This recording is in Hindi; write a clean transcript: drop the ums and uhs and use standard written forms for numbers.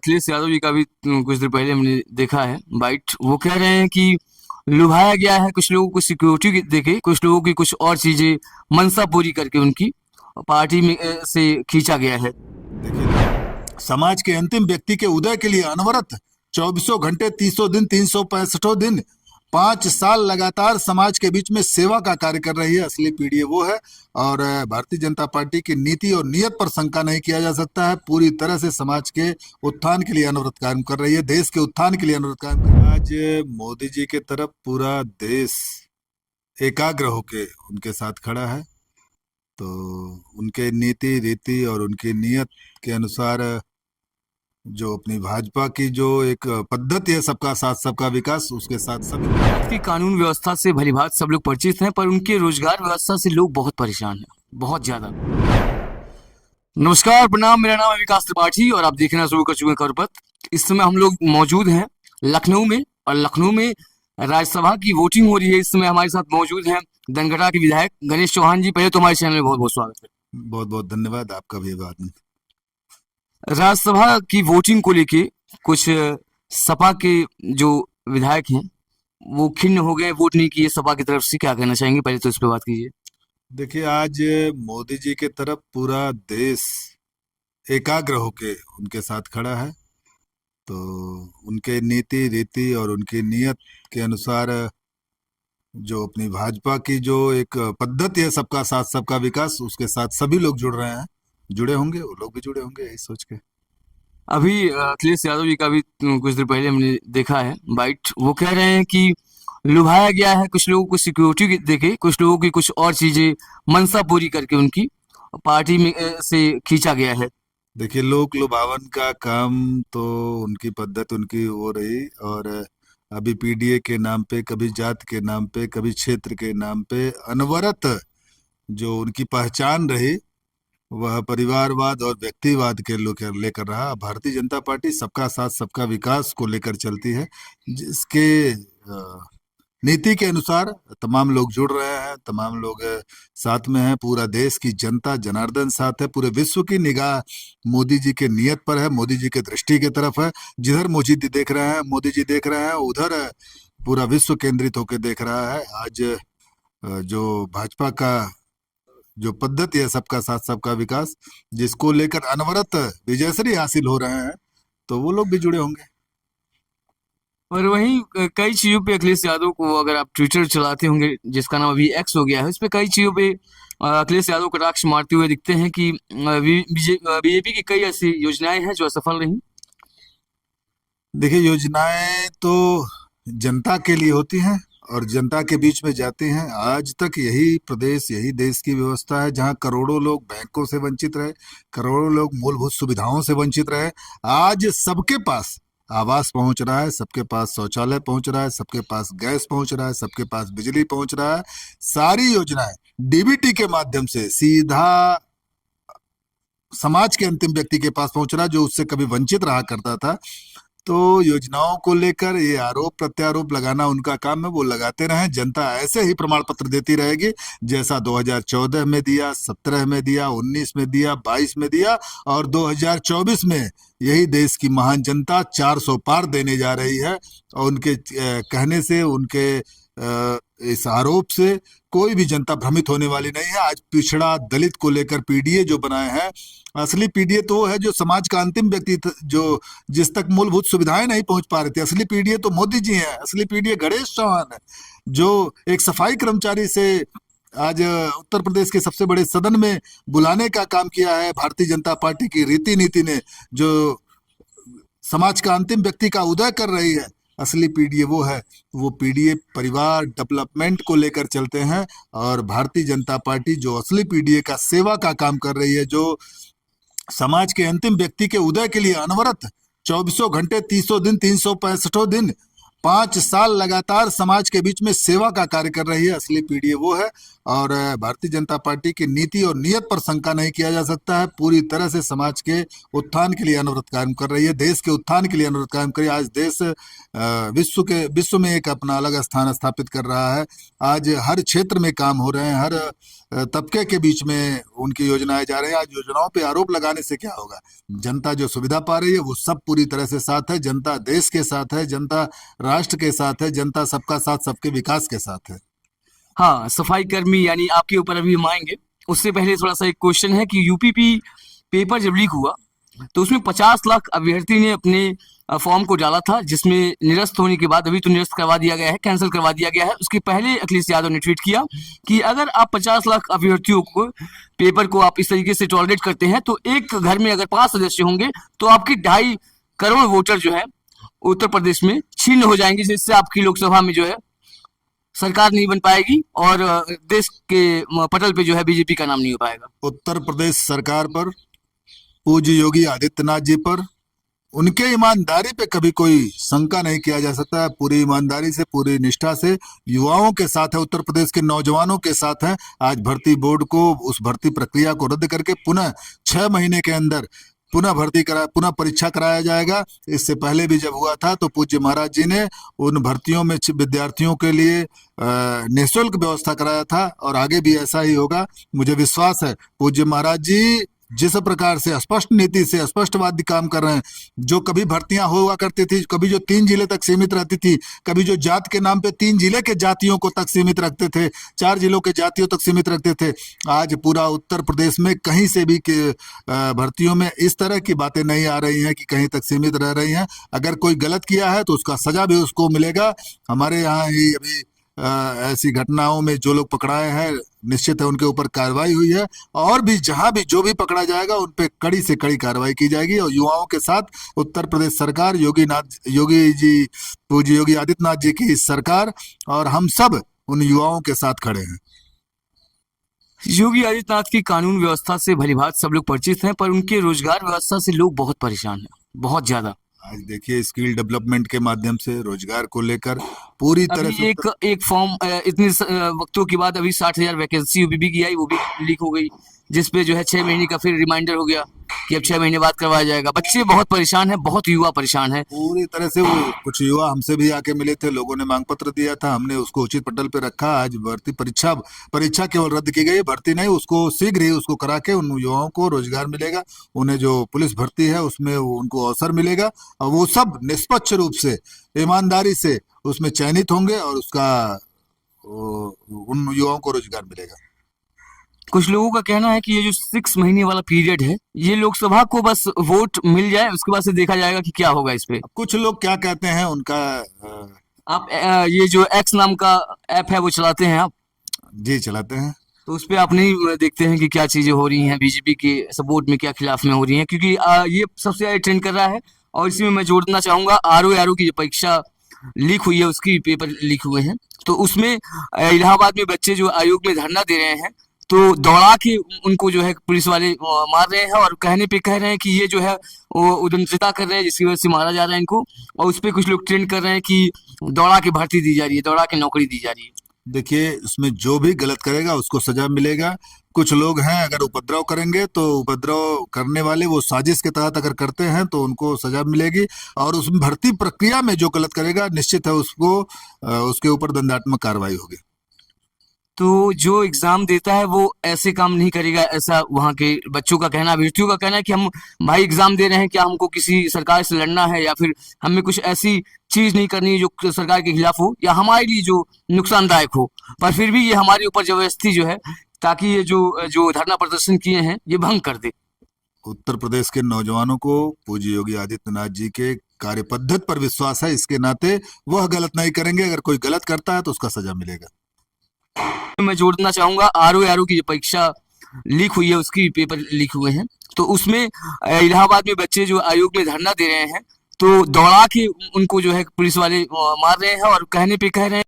अखिलेश यादव जी का भी कुछ देर पहले हमने देखा है बाइट। वो कह रहे हैं कि लुभाया गया है कुछ लोगों को सिक्योरिटी देके, कुछ लोगों की कुछ और चीजें मंशा पूरी करके उनकी पार्टी में से खींचा गया है। देखिए, समाज के अंतिम व्यक्ति के उदय के लिए अनवरत 24 घंटे 300 दिन 365 दिन 5 साल लगातार समाज के बीच में सेवा का कार्य कर रही है असली पीढ़ी वो है। और भारतीय जनता पार्टी की नीति और नियत पर शंका नहीं किया जा सकता है। पूरी तरह से समाज के उत्थान के लिए अनवरत काम कर रही है, देश के उत्थान के लिए अनवरत काम कर रही है। आज मोदी जी के तरफ पूरा देश एकाग्र होके उनके साथ खड़ा है। तो उनके नीति रीति और उनकी नियत के अनुसार जो अपनी भाजपा की जो एक पद्धति है, सबका साथ सबका विकास, उसके साथ सब की कानून व्यवस्था से भलीभांति सब लोग परिचित हैं, पर उनके रोजगार व्यवस्था से लोग बहुत परेशान हैं, बहुत ज्यादा। नमस्कार, प्रणाम, मेरा नाम है विकास त्रिपाठी और आप देखना शुरू कर चुके हैं खबरपत। इस समय हम लोग मौजूद हैं लखनऊ में, और लखनऊ में राज्यसभा की वोटिंग हो रही है। इस समय हमारे साथ मौजूद हैं धनगढ़ा के विधायक गणेश चौहान जी। पहले तो हमारे चैनल में बहुत बहुत स्वागत है। बहुत बहुत धन्यवाद, आपका भी अभिवादन। राज्यसभा की वोटिंग को लेके कुछ सपा के जो विधायक हैं वो खिन्न हो गए, वोट नहीं किए सपा की तरफ से। क्या कहना चाहेंगे, पहले तो इस पे बात कीजिए। देखिए, आज मोदी जी के तरफ पूरा देश एकाग्र होके उनके साथ खड़ा है। तो उनके नीति रीति और उनकी नियत के अनुसार जो अपनी भाजपा की जो एक पद्धति है, सबका साथ सबका विकास, उसके साथ सभी लोग जुड़ रहे हैं, जुड़े होंगे, वो लोग भी जुड़े होंगे, यही सोच के। अभी अखिलेश यादव जी का भी कुछ देर पहले हमने देखा है बाइट। वो कह रहे हैं कि लुभाया गया है कुछ लोगों को सिक्योरिटी देके, कुछ लोगों की कुछ और चीजें मंशा पूरी करके उनकी पार्टी में से खींचा गया है। देखिए, लोक लुभावन का काम तो उनकी पद्धति उनकी हो रही। और अभी पीडीए के नाम पे, कभी जात के नाम पे, कभी क्षेत्र के नाम पे अनवरत जो उनकी पहचान रही वह परिवारवाद और व्यक्तिवाद के लेकर रहा। भारतीय जनता पार्टी सबका साथ सबका विकास को लेकर चलती है, जिसके नीति के अनुसार तमाम लोग जुड़ रहे हैं, तमाम लोग साथ में हैं। पूरा देश की जनता जनार्दन साथ है, पूरे विश्व की निगाह मोदी जी के नियत पर है, मोदी जी के दृष्टि की तरफ है। जिधर मोदी जी देख रहे हैं, मोदी जी देख रहे हैं, उधर पूरा विश्व केंद्रित होकर देख रहा है। आज जो भाजपा का जो पद्धति है, सबका साथ सबका विकास, जिसको लेकर अनवरत विजयश्री हासिल हो रहे हैं, तो वो लोग भी जुड़े होंगे। और वहीं कई चीजों पे अखिलेश यादव को, अगर आप ट्विटर चलाते होंगे जिसका नाम अभी एक्स हो गया है, उस पर कई चीजों पे अखिलेश यादव कटाक्ष मारते हुए दिखते हैं कि बीजेपी की कई ऐसी योजनाएं हैं जो असफल रही। देखिए, योजनाएं तो जनता के लिए होती हैं और जनता के बीच में जाती हैं। आज तक यही प्रदेश, यही देश की व्यवस्था है, जहां करोड़ों लोग बैंकों से वंचित रहे, करोड़ों लोग मूलभूत सुविधाओं से वंचित रहे। आज सबके पास आवास पहुंच रहा है, सबके पास शौचालय पहुंच रहा है, सबके पास गैस पहुंच रहा है, सबके पास बिजली पहुंच रहा है। सारी योजनाएं डीबीटी के माध्यम से सीधा समाज के अंतिम व्यक्ति के पास पहुंच रहा है, जो उससे कभी वंचित रहा करता था। तो योजनाओं को लेकर ये आरोप प्रत्यारोप लगाना उनका काम है, वो लगाते रहे। जनता ऐसे ही प्रमाण पत्र देती रहेगी, जैसा 2014 में दिया, 17 में दिया, 19 में दिया, 22 में दिया, और 2024 में यही देश की महान जनता 400 पार देने जा रही है। और उनके कहने से, उनके इस आरोप से कोई भी जनता भ्रमित होने वाली नहीं है। आज पिछड़ा दलित को लेकर पीडीए जो बनाए हैं, असली पीडीए तो वो है जो समाज का अंतिम व्यक्ति जो जिस तक मूलभूत सुविधाएं नहीं पहुंच पा रही थी। असली पीडीए तो मोदी जी हैं, असली पीडीए गणेश चौहान है, जो एक सफाई कर्मचारी से आज उत्तर प्रदेश के सबसे बड़े सदन में बुलाने का काम किया है। भारतीय जनता पार्टी की रीति नीति ने जो समाज का अंतिम व्यक्ति का उदय कर रही है, असली पीडीए वो है। वो पीडीए परिवार डेवलपमेंट को लेकर चलते हैं। और भारतीय जनता पार्टी जो असली पीडीए का सेवा का काम कर रही है, जो समाज के अंतिम व्यक्ति के उदय के लिए अनवरत 24 घंटे 300 दिन 365 दिन 5 साल लगातार समाज के बीच में सेवा का कार्य कर रही है, असली पीडीए वो है। और भारतीय जनता पार्टी की नीति और नियत पर शंका नहीं किया जा सकता है। पूरी तरह से समाज के उत्थान के लिए अनवरत काम कर रही है, देश के उत्थान के लिए अनवरत काम कर रही है। आज देश विश्व में एक अपना अलग स्थान स्थापित कर रहा है। आज हर क्षेत्र में काम हो रहे हैं, हर तबके के बीच में उनकी योजनाएं जा रही है। आज योजनाओं पे आरोप लगाने से क्या होगा? जनता जो सुविधा पा रही है वो सब पूरी तरह से साथ है। जनता देश के साथ है, जनता राष्ट्र के साथ है, जनता सबका साथ सबके विकास के साथ है। हाँ, सफाई कर्मी यानी आपके ऊपर अभी हम आएंगे। उससे पहले थोड़ा सा एक क्वेश्चन है कि यूपीपी पेपर जब लीक हुआ तो उसमें 50 लाख अभ्यर्थी ने अपने फॉर्म को डाला था, जिसमें निरस्त होने के बाद अभी तो निरस्त करवा दिया गया है, कैंसिल करवा दिया गया है। उसके पहले अखिलेश यादव ने ट्वीट किया कि अगर आप 50 लाख अभ्यर्थियों को पेपर को आप इस तरीके से टॉलरेट करते हैं तो एक घर में अगर 5 सदस्य होंगे तो आपके 2.5 करोड़ वोटर जो है उत्तर प्रदेश में छीन हो जाएंगे, जिससे आपकी लोकसभा में जो है सरकार नहीं बन पाएगी और देश के पटल पे जो है बीजेपी का नाम नहीं हो पाएगा। उत्तर प्रदेश सरकार पर, पूज्य योगी आदित्यनाथ जी पर, उनके ईमानदारी पे कभी कोई शंका नहीं किया जा सकता है। पूरी ईमानदारी से, पूरी निष्ठा से युवाओं के साथ है, उत्तर प्रदेश के नौजवानों के साथ है। आज भर्ती बोर्ड को उस भर्ती प्रक्रिया को रद्द करके पुनः 6 महीने के अंदर पुनः परीक्षा कराया जाएगा। इससे पहले भी जब हुआ था तो पूज्य महाराज जी ने उन भर्तियों में विद्यार्थियों के लिए निःशुल्क व्यवस्था कराया था और आगे भी ऐसा ही होगा, मुझे विश्वास है। पूज्य महाराज जी जिस प्रकार से स्पष्ट नीति से स्पष्टवादी काम कर रहे हैं, जो कभी भर्तियां हुआ करती थी, कभी जो 3 जिले तक सीमित रहती थी, कभी जो जात के नाम पे 3 जिले के जातियों को तक सीमित रखते थे, 4 जिलों के जातियों तक सीमित रखते थे, आज पूरा उत्तर प्रदेश में कहीं से भी भर्तियों में इस तरह की बातें नहीं आ रही हैं कि कहीं तक सीमित रह रही हैं। अगर कोई गलत किया है तो उसका सजा भी उसको मिलेगा। हमारे यहाँ ही अभी ऐसी घटनाओं में जो लोग पकड़ाए हैं, निश्चित है उनके ऊपर कार्रवाई हुई है और भी जहां भी जो भी पकड़ा जाएगा उन पे कड़ी से कड़ी कार्रवाई की जाएगी। और युवाओं के साथ उत्तर प्रदेश सरकार, पूज्य योगी आदित्यनाथ जी की सरकार और हम सब उन युवाओं के साथ खड़े हैं। योगी आदित्यनाथ की कानून व्यवस्था से भलीभांति सब लोग परिचित हैं, पर उनके रोजगार व्यवस्था से लोग बहुत परेशान हैं, बहुत ज्यादा। आज देखिए स्किल डेवलपमेंट के माध्यम से रोजगार को लेकर पूरी तरह से एक फॉर्म इतने वक्तों के बाद अभी 60,000 वैकेंसी यूपीपी की आई, वो भी लीक हो गई, जिसपे जो है 6 महीने का फिर रिमाइंडर हो गया कि अब 6 महीने बाद करवाया जाएगा। बच्चे बहुत परेशान हैं, बहुत युवा परेशान है पूरी तरह से। वो कुछ युवा हमसे भी आके मिले थे, लोगों ने मांग पत्र दिया था, हमने उसको उचित पटल पे रखा। आज भर्ती परीक्षा केवल रद्द की गई, भर्ती नहीं, उसको शीघ्र ही उसको करा के उन युवाओं को रोजगार मिलेगा। उन्हें जो पुलिस भर्ती है उसमें उनको अवसर मिलेगा और वो सब निष्पक्ष रूप से, ईमानदारी से उसमें चयनित होंगे और उन युवाओं को रोजगार मिलेगा। कुछ लोगों का कहना है कि ये जो 6 महीने वाला पीरियड है, ये लोकसभा को बस वोट मिल जाए, उसके बाद से देखा जाएगा कि क्या होगा इस पे। कुछ लोग क्या कहते हैं उनका आप ये जो एक्स नाम का ऐप है वो चलाते हैं आप? जी चलाते हैं। तो उस पे आप नहीं देखते हैं कि क्या चीजें हो रही हैं, बीजेपी के सपोर्ट में क्या खिलाफ में हो रही हैं? क्योंकि ये सबसे ज्यादा ट्रेंड कर रहा है। और इसी में मैं जोड़ना चाहूंगा आरओ की जो परीक्षा लीक हुई है, उसकी पेपर लीक हुए हैं, तो उसमें इलाहाबाद में बच्चे जो आयोग में धरना दे रहे हैं तो दौड़ा के उनको जो है पुलिस वाले मार रहे हैं और कहने पे कह रहे हैं कि ये जो है वो उद्दंडता कर रहे हैं, जिसकी वजह से मारा जा रहा है इनको। और उस पर कुछ लोग ट्रेंड कर रहे हैं कि दौड़ा के भर्ती दी जा रही है, दौड़ा के नौकरी दी जा रही है। देखिए उसमें जो भी गलत करेगा उसको सजा मिलेगा। कुछ लोग हैं अगर उपद्रव करेंगे तो उपद्रव करने वाले वो साजिश के तहत अगर करते हैं तो उनको सजा मिलेगी और उस भर्ती प्रक्रिया में जो गलत करेगा निश्चित है उसके ऊपर दंडात्मक कार्रवाई होगी। तो जो एग्जाम देता है वो ऐसे काम नहीं करेगा, ऐसा वहाँ के बच्चों का कहना, अभ्यर्थियों का कहना है कि हम भाई एग्जाम दे रहे हैं, क्या हमको किसी सरकार से लड़ना है या फिर हमें कुछ ऐसी चीज नहीं करनी है जो सरकार के खिलाफ हो या हमारे लिए जो नुकसानदायक हो, पर फिर भी ये हमारे ऊपर जबरदस्ती जो है ताकि ये जो धरना प्रदर्शन किए हैं ये भंग कर दे। उत्तर प्रदेश के नौजवानों को पूज्य योगी आदित्यनाथ जी के कार्य पद्धति पर विश्वास है, इसके नाते वह गलत नहीं करेंगे। अगर कोई गलत करता है तो उसका सजा मिलेगा। मैं जोड़ना चाहूंगा आरओ की जो परीक्षा लीक हुई है, उसकी पेपर लीक हुए हैं, तो उसमें इलाहाबाद में बच्चे जो आयोग में धरना दे रहे हैं तो दौड़ा के उनको जो है पुलिस वाले मार रहे हैं और कहने पे कह रहे हैं